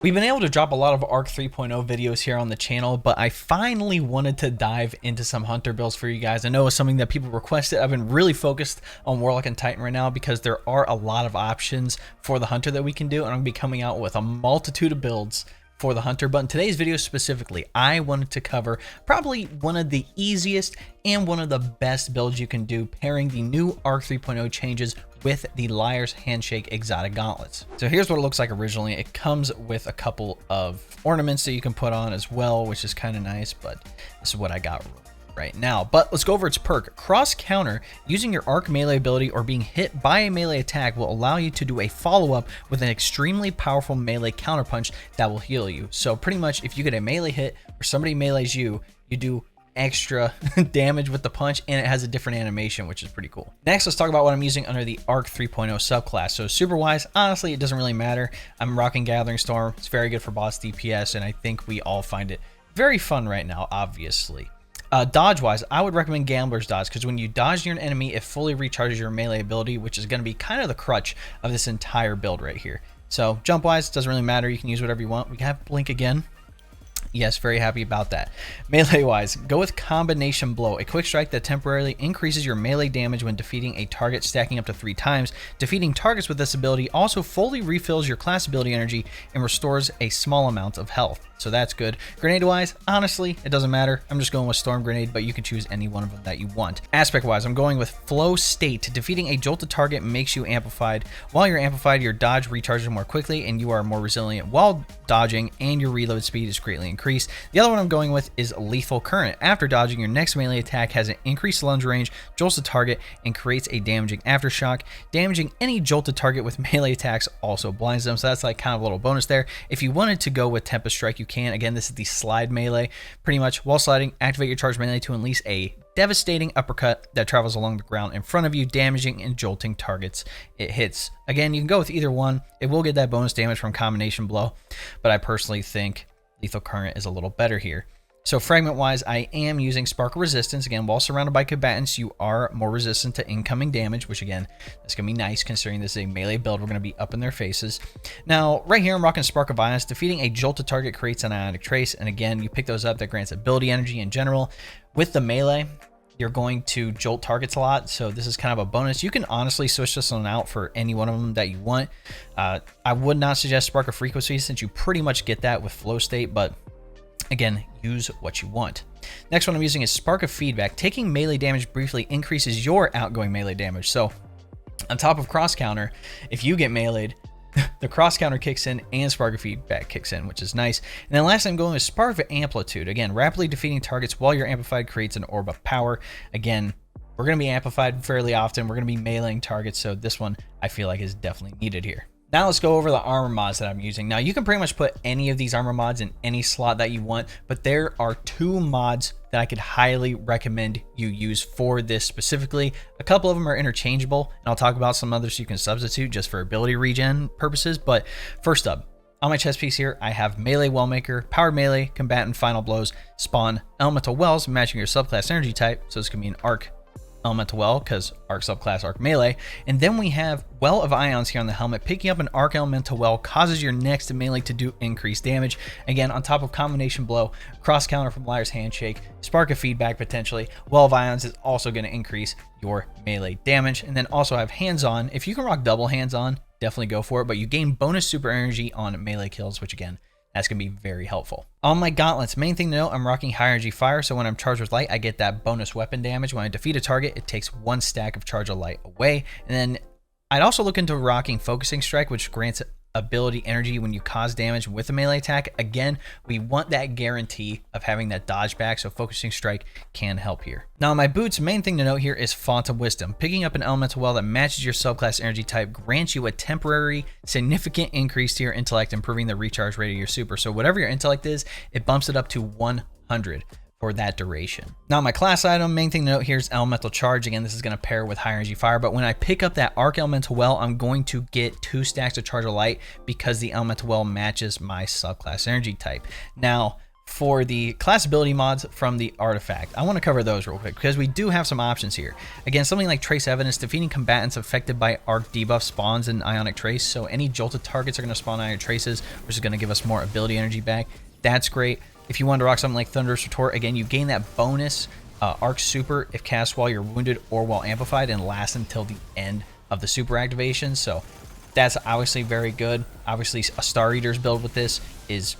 We've been able to drop a lot of Arc 3.0 videos here on the channel, but I finally wanted to dive into some Hunter builds for you guys. I know it's something that people requested. I've been really focused on Warlock and Titan right now because there are a lot of options for the Hunter that we can do, and I'm going to be coming out with a multitude of builds for the Hunter. But in today's video specifically, I wanted to cover probably one of the easiest and one of the best builds you can do, pairing the new Arc 3.0 changes with the Liar's Handshake Exotic Gauntlets. So here's what it looks like originally. It comes with a couple of ornaments that you can put on as well, which is kind of nice, but this is what I got right now. But let's go over its perk. Cross counter, using your arc melee ability or being hit by a melee attack will allow you to do a follow-up with an extremely powerful melee counterpunch that will heal you. So pretty much if you get a melee hit or somebody melees you, you do extra damage with the punch, and it has a different animation, which is pretty cool. Next, let's talk about what I'm using under the Arc 3.0 subclass. So super wise, honestly, it doesn't really matter. I'm rocking Gathering Storm. It's very good for boss DPS, and I think we all find it very fun right now, obviously. Dodge wise, I would recommend Gambler's Dodge, because when you dodge near an enemy, it fully recharges your melee ability, which is going to be kind of the crutch of this entire build right here. So jump wise, doesn't really matter. You can use whatever you want. We have Blink again. Yes, very happy about that. Melee wise, go with Combination Blow, a quick strike that temporarily increases your melee damage when defeating a target, stacking up to 3 times. Defeating targets with this ability also fully refills your class ability energy and restores a small amount of health. So that's good. Grenade wise, honestly, it doesn't matter. I'm just going with Storm Grenade, but you can choose any one of them that you want. Aspect wise, I'm going with Flow State. Defeating a jolted target makes you amplified. While you're amplified, your dodge recharges more quickly and you are more resilient while dodging, and your reload speed is greatly increased. The other one I'm going with is Lethal Current. After dodging, your next melee attack has an increased lunge range, jolts the target, and creates a damaging aftershock. Damaging any jolted target with melee attacks also blinds them, so that's like kind of a little bonus there. If you wanted to go with Tempest Strike, you can. Again, this is the slide melee. Pretty much, while sliding, activate your charge melee to unleash a devastating uppercut that travels along the ground in front of you, damaging and jolting targets it hits. Again, you can go with either one. It will get that bonus damage from Combination Blow, but I personally think Lethal Current is a little better here. So fragment wise, I am using Spark of Resistance. Again, while surrounded by combatants, you are more resistant to incoming damage, which again, that's going to be nice considering this is a melee build. We're going to be up in their faces. Now, right here, I'm rocking Spark of Violence. Defeating a jolted target creates an ionic trace. And again, you pick those up. That grants ability energy in general. With the melee, you're going to jolt targets a lot, so this is kind of a bonus. You can honestly switch this one out for any one of them that you want. I would not suggest Spark of Frequency since you pretty much get that with Flow State, but again, use what you want. Next one I'm using is Spark of Feedback. Taking melee damage briefly increases your outgoing melee damage. So on top of cross counter, if you get meleeed, the cross counter kicks in and Spark of Feedback kicks in, which is nice. And then last I'm going with Spark of Amplitude. Again, rapidly defeating targets while you're amplified creates an orb of power. Again, we're going to be amplified fairly often. We're going to be meleeing targets, so this one I feel like is definitely needed here. Now let's go over the armor mods that I'm using. Now you can pretty much put any of these armor mods in any slot that you want, but there are 2 mods that I could highly recommend you use for this specifically. A couple of them are interchangeable, and I'll talk about some others you can substitute just for ability regen purposes. But first up, on my chest piece here, I have Melee Wellmaker, Powered Melee, Combatant Final Blows, Spawn, Elemental Wells, matching your subclass energy type. So this could be an Arc Elemental Well, because Arc subclass, Arc Melee. And then we have Well of Ions here on the helmet. Picking up an Arc Elemental Well causes your next melee to do increased damage. Again, on top of Combination Blow, cross counter from Liar's Handshake, Spark of Feedback potentially. Well of Ions is also going to increase your melee damage. And then also have Hands On. If you can rock double Hands On, definitely go for it, but you gain bonus super energy on melee kills, which again, that's going to be very helpful. On my gauntlets, main thing to note, I'm rocking high energy fire, so when I'm charged with light, I get that bonus weapon damage. When I defeat a target, it takes 1 stack of charge of light away. And then I'd also look into rocking focusing strike, which grants ability energy when you cause damage with a melee attack. Again, we want that guarantee of having that dodge back, so focusing strike can help here. Now on my boots, main thing to note here is Font of Wisdom. Picking up an elemental well that matches your subclass energy type grants you a temporary significant increase to your intellect, improving the recharge rate of your super. So whatever your intellect is, it bumps it up to 100 for that duration. Now my class item, main thing to note here is Elemental Charge. Again, this is going to pair with high energy fire, but when I pick up that Arc Elemental Well, I'm going to get 2 stacks of Charge of Light because the Elemental Well matches my subclass energy type. Now for the class ability mods from the artifact, I want to cover those real quick because we do have some options here. Again, something like Trace Evidence, defeating combatants affected by arc debuff spawns in Ionic Trace. So any jolted targets are going to spawn Ionic Traces, which is going to give us more ability energy back. That's great. If you want to rock something like Thunderous Retort, again, you gain that bonus arc super if cast while you're wounded or while amplified and lasts until the end of the super activation. So that's obviously very good. Obviously, a Star Eater's build with this is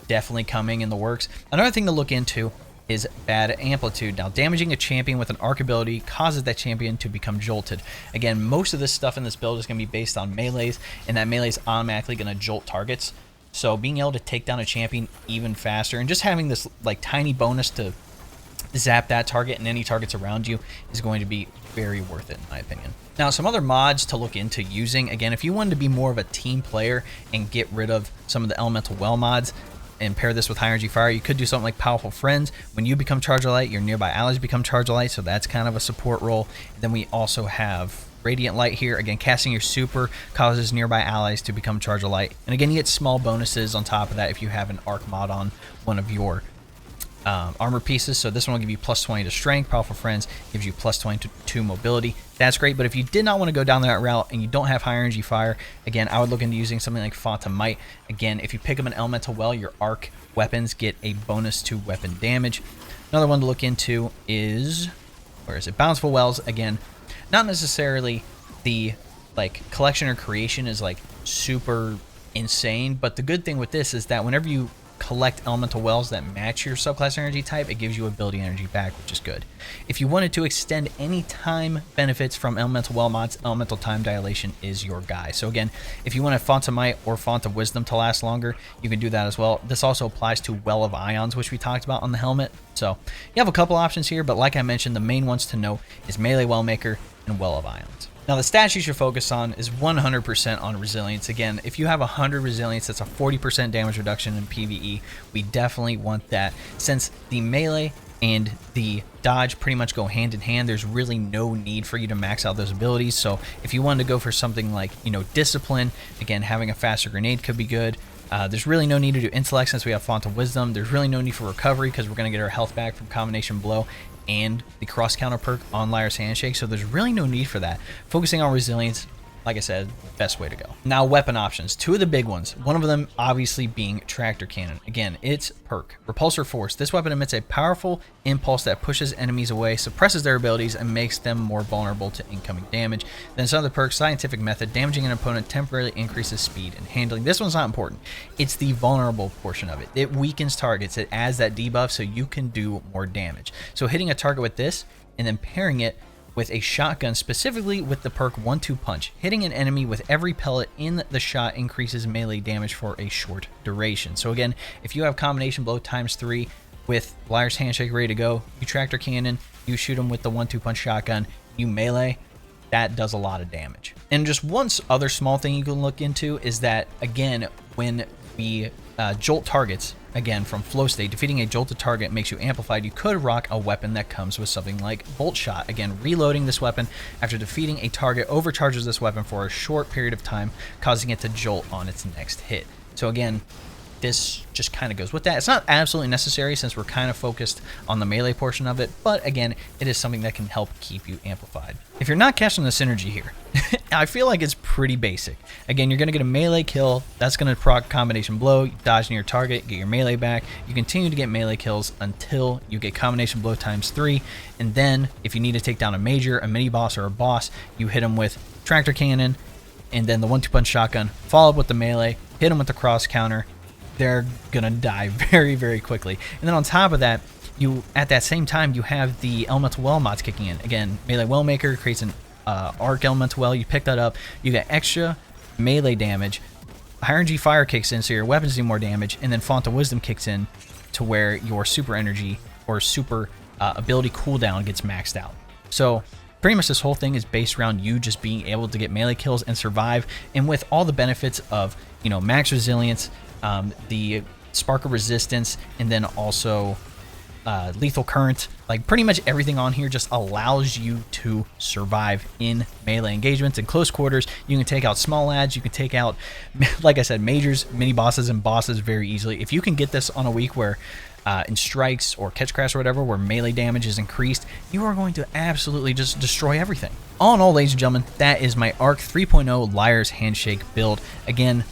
definitely coming in the works. Another thing to look into is bad amplitude. Now, damaging a champion with an arc ability causes that champion to become jolted. Again, most of this stuff in this build is going to be based on melees, and that melee is automatically going to jolt targets. So being able to take down a champion even faster and just having this like tiny bonus to zap that target and any targets around you is going to be very worth it in my opinion. Now, some other mods to look into using, again, if you wanted to be more of a team player and get rid of some of the elemental well mods and pair this with high energy fire, you could do something like Powerful Friends. When you become Charge of Light, your nearby allies become Charge of Light, so that's kind of a support role. And then we also have Radiant Light here. Again, casting your super causes nearby allies to become Charge of Light. And again, you get small bonuses on top of that if you have an arc mod on one of your armor pieces. So this one will give you plus 20 to strength. Powerful Friends gives you plus 20 to mobility. That's great, but if you did not want to go down that route and you don't have high energy fire, again, I would look into using something like Font of Might. Again, if you pick up an elemental well, your arc weapons get a bonus to weapon damage. Another one to look into is, where is it? Bountiful Wells. Again, not necessarily the like collection or creation is like super insane, but the good thing with this is that whenever you collect elemental wells that match your subclass energy type, it gives you ability energy back, which is good. If you wanted to extend any time benefits from elemental well mods, elemental time dilation is your guy. So again, if you want a Font of Might or Font of Wisdom to last longer, you can do that as well. This also applies to Well of Ions, which we talked about on the helmet. So you have a couple options here, but like I mentioned, the main ones to know is Melee Wellmaker and Well of Ions. Now, the stats you should focus on is 100% on resilience. Again, if you have 100 resilience, that's a 40% damage reduction in PvE. We definitely want that. Since the melee and the dodge pretty much go hand in hand, there's really no need for you to max out those abilities. So if you wanted to go for something like, discipline, again, having a faster grenade could be good. There's really no need to do intellect since we have Font of Wisdom. There's really no need for recovery because we're going to get our health back from combination blow and the cross counter perk on Liar's Handshake, so there's really no need for that. Focusing on resilience, like I said, best way to go. Now, weapon options, two of the big ones, one of them obviously being Tractor Cannon. Again, it's perk, Repulsor Force. This weapon emits a powerful impulse that pushes enemies away, suppresses their abilities, and makes them more vulnerable to incoming damage. Then some other perks, Scientific Method, damaging an opponent temporarily increases speed and handling. This one's not important. It's the vulnerable portion of it. It weakens targets. It adds that debuff so you can do more damage. So hitting a target with this and then pairing it with a shotgun, specifically with the perk 1-2 Punch. Hitting an enemy with every pellet in the shot increases melee damage for a short duration. So again, if you have combination blow ×3 with Liar's Handshake ready to go, you Tractor Cannon, you shoot him with the 1-2 Punch shotgun, you melee, that does a lot of damage. And just one other small thing you can look into is that, again, when we jolt targets, again, from flow state, defeating a jolted target makes you amplified. You could rock a weapon that comes with something like Bolt Shot. Again, reloading this weapon after defeating a target overcharges this weapon for a short period of time, causing it to jolt on its next hit. So again, this just kind of goes with that. It's not absolutely necessary since we're kind of focused on the melee portion of it, but again, it is something that can help keep you amplified. If you're not catching the synergy here, I feel like it's pretty basic. Again, you're going to get a melee kill. That's going to proc combination blow, you dodge near your target, get your melee back. You continue to get melee kills until you get combination blow ×3. And then if you need to take down a major, a mini boss, or a boss, you hit them with Tractor Cannon and then the 1-2 Punch shotgun, follow up with the melee, hit them with the cross counter. They're gonna die very, very quickly. And then on top of that, you at that same time you have the elemental well mods kicking in. Again, Melee Wellmaker creates an arc elemental well. You pick that up, you get extra melee damage. High energy fire kicks in, so your weapons do more damage, and then Font of Wisdom kicks in to where your super energy or super ability cooldown gets maxed out. So pretty much this whole thing is based around you just being able to get melee kills and survive, and with all the benefits of max resilience, the Spark of Resistance, and then also lethal current. Like pretty much everything on here just allows you to survive in melee engagements. In close quarters, you can take out small lads, you can take out, like I said, majors, mini bosses, and bosses very easily. If you can get this on a week where in strikes or catch crash or whatever, where melee damage is increased, you are going to absolutely just destroy everything. All in all, ladies and gentlemen, that is my Arc 3.0 Liar's Handshake build. Again,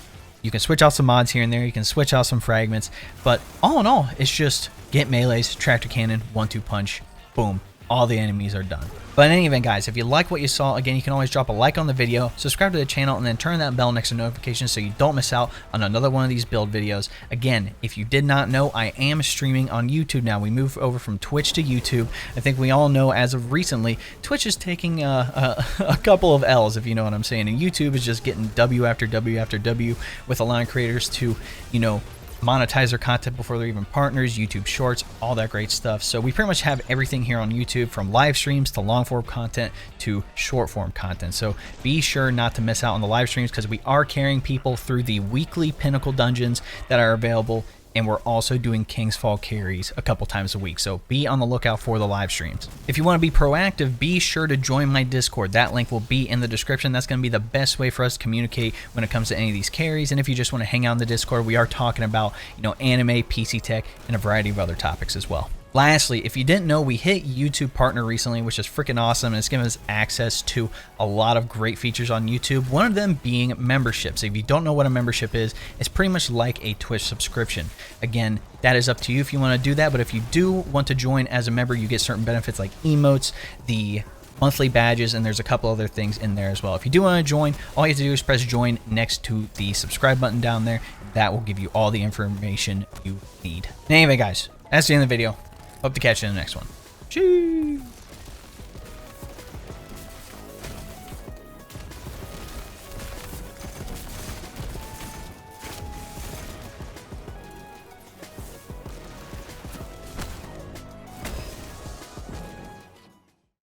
you can switch out some mods here and there, you can switch out some fragments, but all in all, it's just get melees, tractor cannon, 1-2 punch, boom, all the enemies are done. But in any event, guys, if you like what you saw, again, you can always drop a like on the video, subscribe to the channel, and then turn that bell next to notifications so you don't miss out on another one of these build videos. Again, if you did not know, I am streaming on YouTube now. We moved over from Twitch to YouTube. I think we all know as of recently, Twitch is taking a couple of L's, if you know what I'm saying, and YouTube is just getting W after W after W with allowing creators to, you know, monetize their content before they're even partners, YouTube Shorts, all that great stuff. So we pretty much have everything here on YouTube, from live streams to long form content to short form content. So be sure not to miss out on the live streams, because we are carrying people through the weekly Pinnacle dungeons that are available, and we're also doing King's Fall carries a couple times a week, so be on the lookout for the live streams. If you want to be proactive, be sure to join my Discord. That link will be in the description. That's going to be the best way for us to communicate when it comes to any of these carries. And if you just want to hang out in the Discord, we are talking about, you know, anime, PC tech, and a variety of other topics as well. Lastly, if you didn't know, we hit YouTube Partner recently, which is freaking awesome, and it's giving us access to a lot of great features on YouTube, one of them being memberships. If you don't know what a membership is, it's pretty much like a Twitch subscription. Again, that is up to you if you want to do that, but if you do want to join as a member, you get certain benefits like emotes, the monthly badges, and there's a couple other things in there as well. If you do want to join, all you have to do is press join next to the subscribe button down there. That will give you all the information you need. Anyway, guys, that's the end of the video. Hope to catch you in the next one. Cheers.